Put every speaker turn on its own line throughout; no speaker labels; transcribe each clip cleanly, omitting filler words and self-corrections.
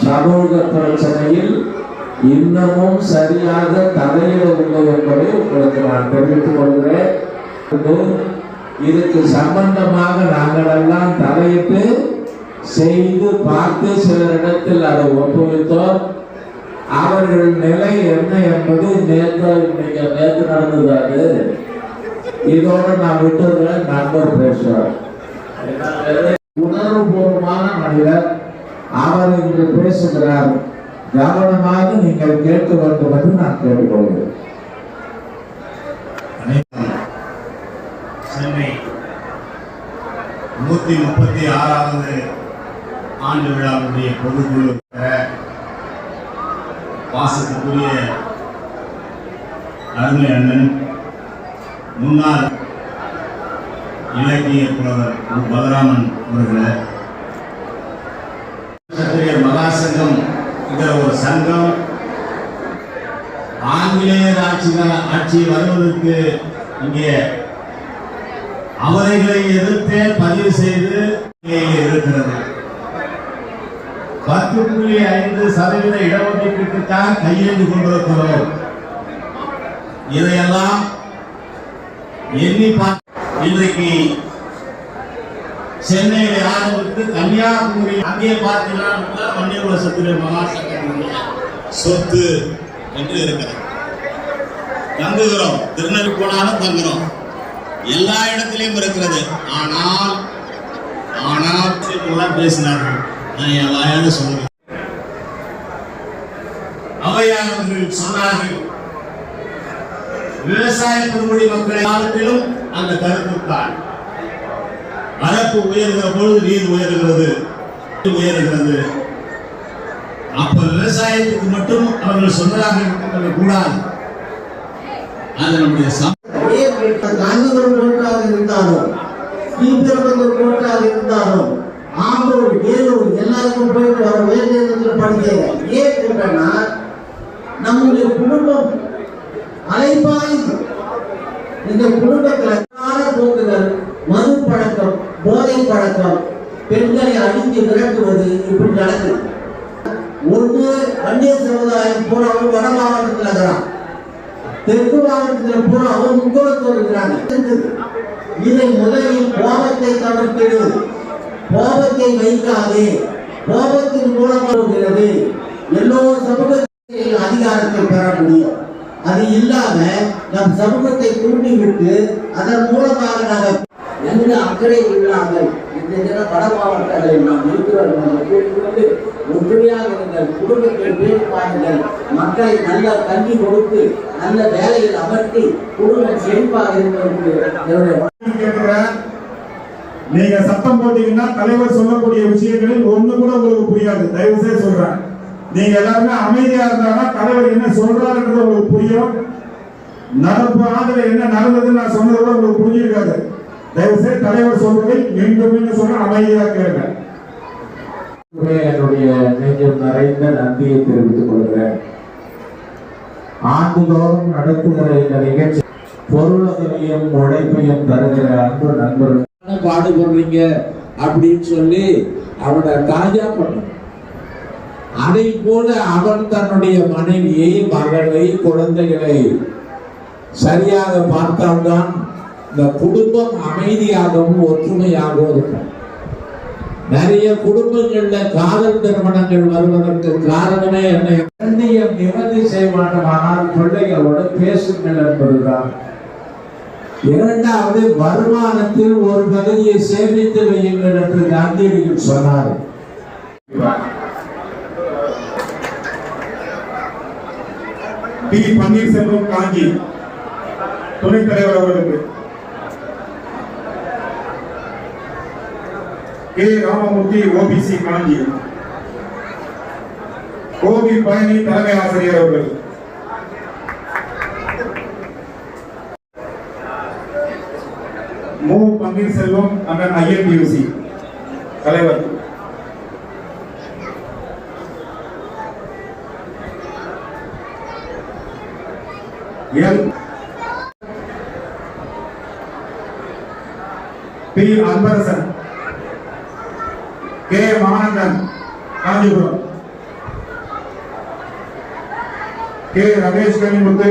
சமூக பிரச்சனையில் இன்னமும் சரியாக தலையிடவில்லை என்பதை உங்களுக்கு நான் தெரிவித்துக் கொள்கிறேன். இதுக்கு சம்பந்தமாக நாங்கள் எல்லாம் தலையிட்டு செய்து பார்த்து சிலரிடத்தில் அதை ஒப்புவித்தோம். அவர்கள் நிலை என்ன என்பது நேற்று நடந்தது. இதோடு நான் விட்டுறேன். நண்பர் பேசுவார். உணர்வுபூர்வமான மனிதர் அவர் இன்று பேசுகிறார். கவனமாக நீங்கள் கேட்க வேண்டும் என்று நான் கேட்டுக்கொள்கிறேன்.
சென்னை 136வது ஆண்டு விழாவுடைய பொதுக்குழு வாசத்துக்குரிய அருமை அண்ணன் முன்னாள் இலக்கிய புலவர் பலராமன் அவர்களே, மகாசங்கம் என்கிற ஒரு சங்கம் ஆங்கிலேயர் ஆட்சி வருவதற்கு இங்கே அவர்களை எதிர்த்தே பதிவு செய்து இருக்கிறது. 10.5% இடஒதுக்கீட்டுக்காக கையெழுந்து கொண்டிருக்கிறோம். இதையெல்லாம் எண்ணி இன்றைக்கு சென்னையில் ஆரம்பித்து கன்னியாகுமரி அங்கே பார்த்தீங்கன்னா வன்னியகுல சத்திரிய மகாசங்கத்தினுடைய சொத்து என்று இருக்கிறது. தங்குகிறோம், திருநெல்வேலி போனாலும் தங்குறோம், எல்லா இடத்திலையும் இருக்கிறது. ஆனால் பேசினார்கள். நான் என் வாயால சொல்லுவேன். அவையாளர்கள் சொன்னார்கள், விவசாய பெருமொழி மக்கள் காலத்திலும் அந்த கருத்துத்தான். வரப்பு உயர்கிற பொழுது நீர் உயர்கிறது. அப்ப விவசாயத்துக்கு மட்டும் அவர்கள் சொன்னதாக இருக்க கூடாது. அது நம்முடைய
காஞ்சிபுரம் கோட்டாக இருந்தாலும், ஸ்ரீபெரும்புதூர் கோட்டாக இருந்தாலும், ஆம்பூர், வேலூர் எல்லாருக்கும் போயிட்டு வர உயர்நீதிமன்றத்தில் படிக்கிறேன். ஏன் கேட்டேன்னா, நம்முடைய குடும்பம் அலைபாயுது. இந்த குடும்பத்தில் போக்குகள், மது பழக்கம், போதை பழக்கம், பெண்களை அடித்து விரட்டுவது இப்படி நடக்குது. ஒன்று வன்னிய சமுதாயம் போறவங்க வட மாவட்டத்தில் இருக்கிறான், தெற்கு மாவட்டத்தில் போறவங்க முகத்தோடு இருக்கிறாங்க. இதை முதலில் கோபத்தை தவிர்க்கிறது, கோபத்தை வைக்காதே, கோபத்தின் மூலமாக எல்லோ சமூகத்தில் அதிகாரத்தை பெற முடியும். அது இல்லாம நம் சமூகத்தை தூண்டிவிட்டு அதன் மூலமாக நாங்கள் எந்த அக்கறை இல்லாமல் இந்த தினம் வட மாவட்டங்களில் நாம் இருக்கிறோம். ஒற்றுமையாக இருங்கள், குடும்பத்தை பேசி பாருங்கள், மக்களை நல்ல கல்வி கொடுத்து நல்ல வேலையில் அமர்த்தி குடும்பம் செழிப்பாக இருக்கிறது.
நீங்க சத்தம் போட்டீங்கன்னா தலைவர் சொல்லக்கூடிய விஷயங்களில் ஒண்ணு கூட உங்களுக்கு புரியாது. தயவு செய்து சொல்றேன், நீங்க எல்லாருமே அமைதியா இருந்தாலும் தலைவர் என்ன சொல்றாருன்றது உங்களுக்கு புரியும். நடப்பு ஆண்டுல என்ன நடந்ததுன்னு நான் சொன்னது கூட உங்களுக்கு புரிஞ்சிருக்காது. தயவு செய்து தலைவர் சொல்றதை மீண்டும் சொல்ற அமைதியா கேளுங்க.
என்னுடைய நெஞ்சம் நிறைந்த நன்றியை தெரிவித்துக் கொள்கிறேன். ஆண்டுதோறும் நடத்துகிற இந்த நிகழ்ச்சி பொருளுதவியும் உழைப்பையும் தருகிற அன்பு நண்பர்கள் பாடுபடுறீங்க அப்படின்னு சொல்லி அவனை தாஜா பண்ண, அதை போல அவன் தன்னுடைய மனைவியை, மகளை, குழந்தைகளை சரியாக பார்த்தால்தான் இந்த குடும்பம் அமைதியாகவும் ஒற்றுமையாகவும் இருக்கும். நிறைய குடும்பங்கள்ல காதல் திருமணங்கள் வருவதற்கு காரணமே என்ன? கண்ணியம் நிவர்த்தி செய்ய மாட்டோமானால் பிள்ளைகளோடு பேசுங்கள் என்பதுதான். இரண்டாவது, வருமானத்தில் ஒரு பகுதியை சேமித்து வையுங்கள் என்று காந்தியடிகள் சொன்னார்.
பி. பன்னீர்செல்வம் காஞ்சி துணைத் தலைவர் அவர்களுக்கு, கே. ராமமூர்த்தி ஓபிசி காஞ்சி, கோபி பழனி தலைமை ஆசிரியர் அவர்கள், மு. பன்னீர்செல்வம் அண்ணன் INTUC தலைவர், L. P. Anbarasan, K. Manandhan Kanchipuram, K Ramesh Kanimuthu,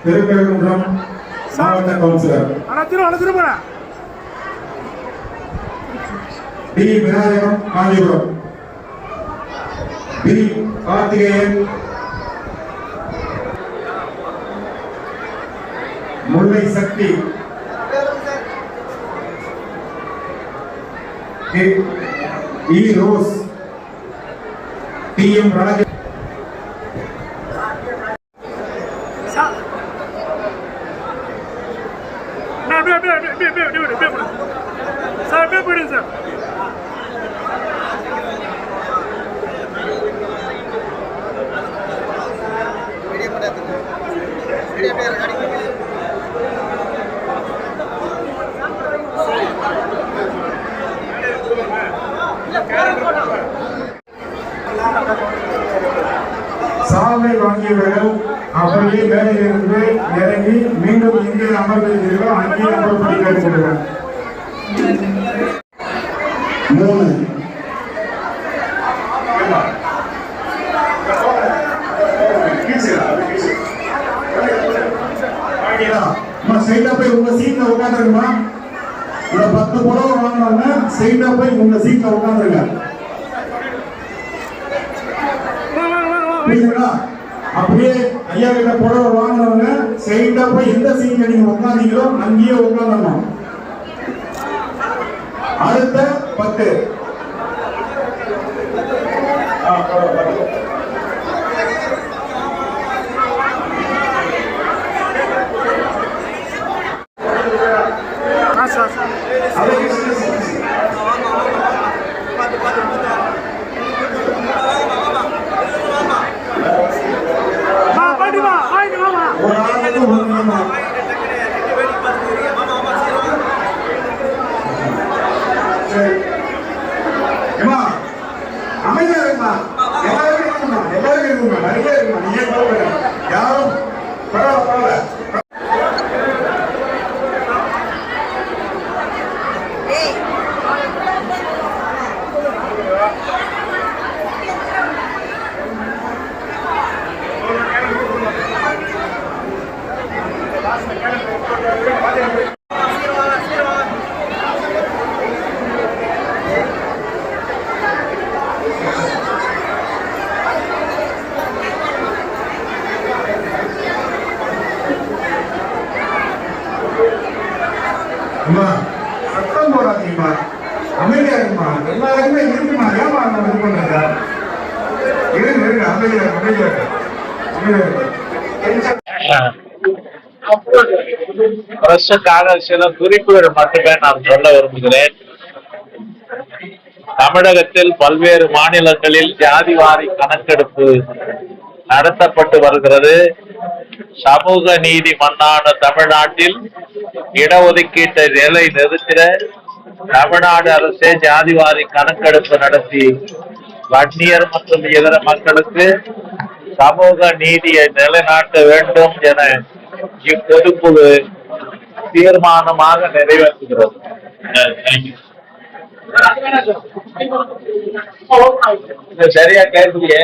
Thirukazhukundram மாவட்ட councillor. T Vinayagam, Kanchipuram. P Karthikeyan, Mullai Sakthi. E Rose, T M Raja. சாலை வாங்கியவர்கள் அப்படியே வேலையிலிருந்து இறங்கி மீண்டும் இங்கே அமர்ந்திருக்கிறீர்களோ அங்கே அமர்படி கேட்டுக்கொள்கிறேன். 3 சைடா போய் உங்க சீட்ல உட்காந்துருக்குமா? இந்த 10 புடவை வாங்கினவங்க சைடா போய் உங்க சீட்ல உட்காந்துருங்க. அப்படியே ஐயா கிட்ட புடவை வாங்கினவங்க சைடா போய் எந்த சீட்ல நீங்க உட்காந்தீங்களோ அங்கேயே உட்காந்துடணும். அடுத்த 10 அமைதியா இருக்குமா? எல்லாருமே இருக்குமா? எல்லாருமே இருக்குமா? நிறைய இருக்குமா? நீங்க யாரும் பரவாயில்ல. சத்தம் போடாதீங்கம்மா, அமைதியா இருக்குமா? எல்லாருக்குமே இருக்குமா? ஏமா நம்ம இது பண்றதா? இருங்க அமைதியா அமைதியா
அரசுக்காக சில குறிப்புகள் மட்டுமே நான் சொல்ல விரும்புகிறேன். தமிழகத்தில் பல்வேறு மாநிலங்களில் ஜாதிவாரி கணக்கெடுப்பு நடத்தப்பட்டு வருகிறது. சமூக நீதி மண்ணான தமிழ்நாட்டில் இடஒதுக்கீட்டை நிலை நிறுத்திட தமிழ்நாடு அரசே ஜாதிவாரி கணக்கெடுப்பு நடத்தி வன்னியர் மற்றும் இதர மக்களுக்கு சமூக நீதியை நிலைநாட்ட வேண்டும் என இப்பொதுக்குழு தீர்மானமாக நிறைவேற்றுகிறது. சரியா கேட்கலையே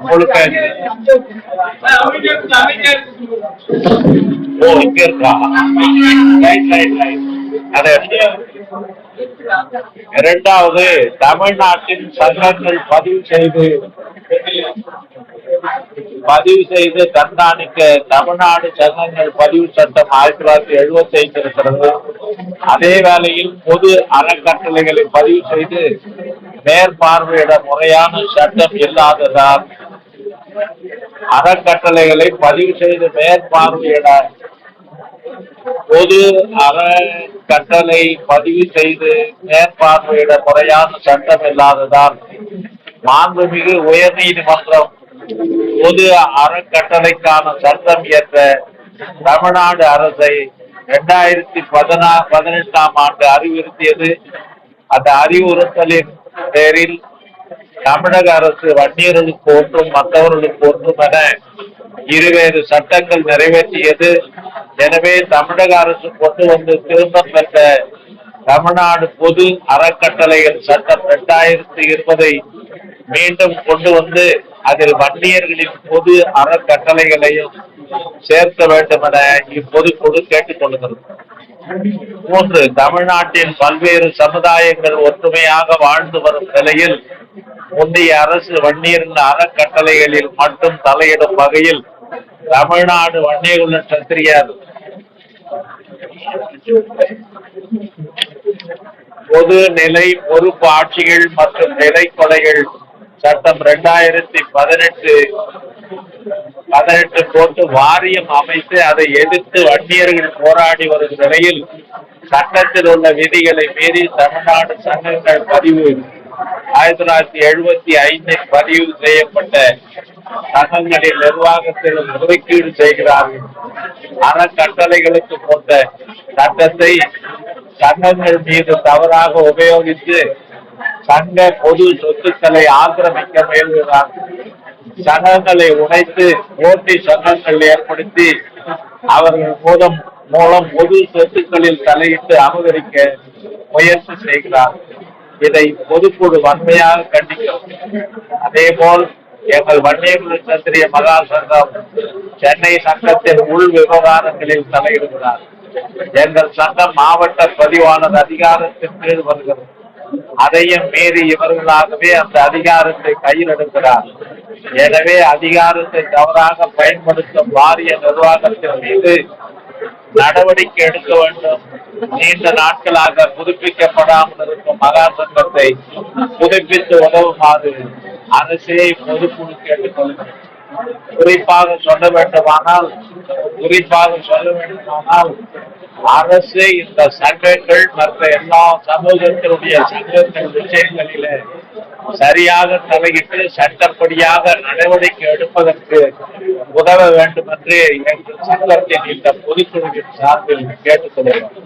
உங்களுக்கு? இரண்டாவது, தமிழ்நாட்டின் சங்கங்கள் பதிவு செய்து கண்காணிக்க தமிழ்நாடு சங்கங்கள் பதிவு சட்டம் 1975 இருக்கிறது. அதே வேளையில் பொது அறக்கட்டளைகளை பதிவு செய்து மேற்பார்வையிட முறையான சட்டம் இல்லாததால் அறக்கட்டளைகளை பதிவு செய்து மேற்பார்வையிட பொது அறக்கட்டளை பதிவு செய்து மேற்பார்வையிட முறையான சட்டம் இல்லாததால் மாண்புமிகு உயர்நீதிமன்றம் பொது அறக்கட்டளைக்கான சட்டம் இயற்ற தமிழ்நாடு அரசை 2018ஆம் ஆண்டு அறிவுறுத்தியது. அந்த அறிவுறுத்தலின் பேரில் தமிழக அரசு வன்னியர்களுக்கு ஒன்றும் மற்றவர்களுக்கு ஒன்றும் என இருவேறு சட்டங்கள் நிறைவேற்றியது. எனவே தமிழக அரசு கொண்டு வந்து திரும்பப் பெற்ற தமிழ்நாடு பொது அறக்கட்டளைகள் சட்டம் 2020 மீண்டும் கொண்டு வந்து அதில் வன்னியர்களின் பொது அறக்கட்டளைகளையும் சேர்க்க வேண்டும் என இப்பொதுக்குழு கேட்டுக் கொள்கிறது. 3. தமிழ்நாட்டின் பல்வேறு சமுதாயங்கள் ஒற்றுமையாக வாழ்ந்து வரும் நிலையில் முந்தைய அரசு வன்னியரின் அறக்கட்டளைகளில் மட்டும் தலையிடும் வகையில் தமிழ்நாடு வன்னியகுல சத்திரியர் பொது நிலை பொறுப்பு ஆட்சிகள் மற்றும் நிலை கொலைகள் சட்டம் 2018 போட்டு வாரியம் அமைத்து அதை எதிர்த்து வன்னியர்கள் போராடி வரும் நிலையில் சட்டத்தில் உள்ள விதிகளை மீறி தமிழ்நாடு சங்கங்கள் பதிவு 1975 பதிவு செய்யப்பட்ட சங்கங்களின் நிர்வாகத்திலும் ஒதுக்கீடு செய்கிறார்கள். அறக்கட்டளைகளுக்கு போன்ற சட்டத்தை சங்கங்கள் மீது தவறாக உபயோகித்து சங்க பொது சொத்துக்களை ஆக்கிரமிக்க முயல்கிறார்கள். சங்கங்களை உடைத்து போட்டி சங்கங்கள் ஏற்படுத்தி அவர்கள் மூலம் பொது சொத்துக்களில் தலையிட்டு அபகரிக்க முயற்சி செய்கிறார்கள். இதை பொதுக்குழு வன்மையாக கண்டிக்கும். அதேபோல் எங்கள் வன்னியகுல சத்திரிய மகா சங்கம் சென்னை சங்கத்தின் உள் விவகாரங்களில் தலையிடுகிறார். எங்கள் சங்கம் மாவட்ட பதிவாளர் அதிகாரத்தின் கீழ் வருகிறது. அதையும் மீறி இவர்களாகவே அந்த அதிகாரத்தை கையில் எடுக்கிறார். எனவே அதிகாரத்தை தவறாக பயன்படுத்தும் வாரிய நிர்வாகத்தின் மீது நடவடிக்கை எடுக்க வேண்டும். நீண்ட நாட்களாக புதுப்பிக்கப்படாமல் இருக்கும் மகா சங்கத்தை புதுப்பித்து உதவுமாறு அரசே பொதுக்குழு கேட்டுக் கொள்கிறது. குறிப்பாக சொல்ல வேண்டுமானால் அரசு இந்த சங்கங்கள் மற்ற எல்லா சமூகத்தினுடைய சங்கங்கள் விஷயங்களிலே சரியாக தலையிட்டு சட்டப்படியாக நடவடிக்கை எடுப்பதற்கு உதவ வேண்டும் என்று எங்கள் சங்கத்தின் இந்த பொதுக்குழுவின் சார்பில் கேட்டுக்கொள்கிறோம்.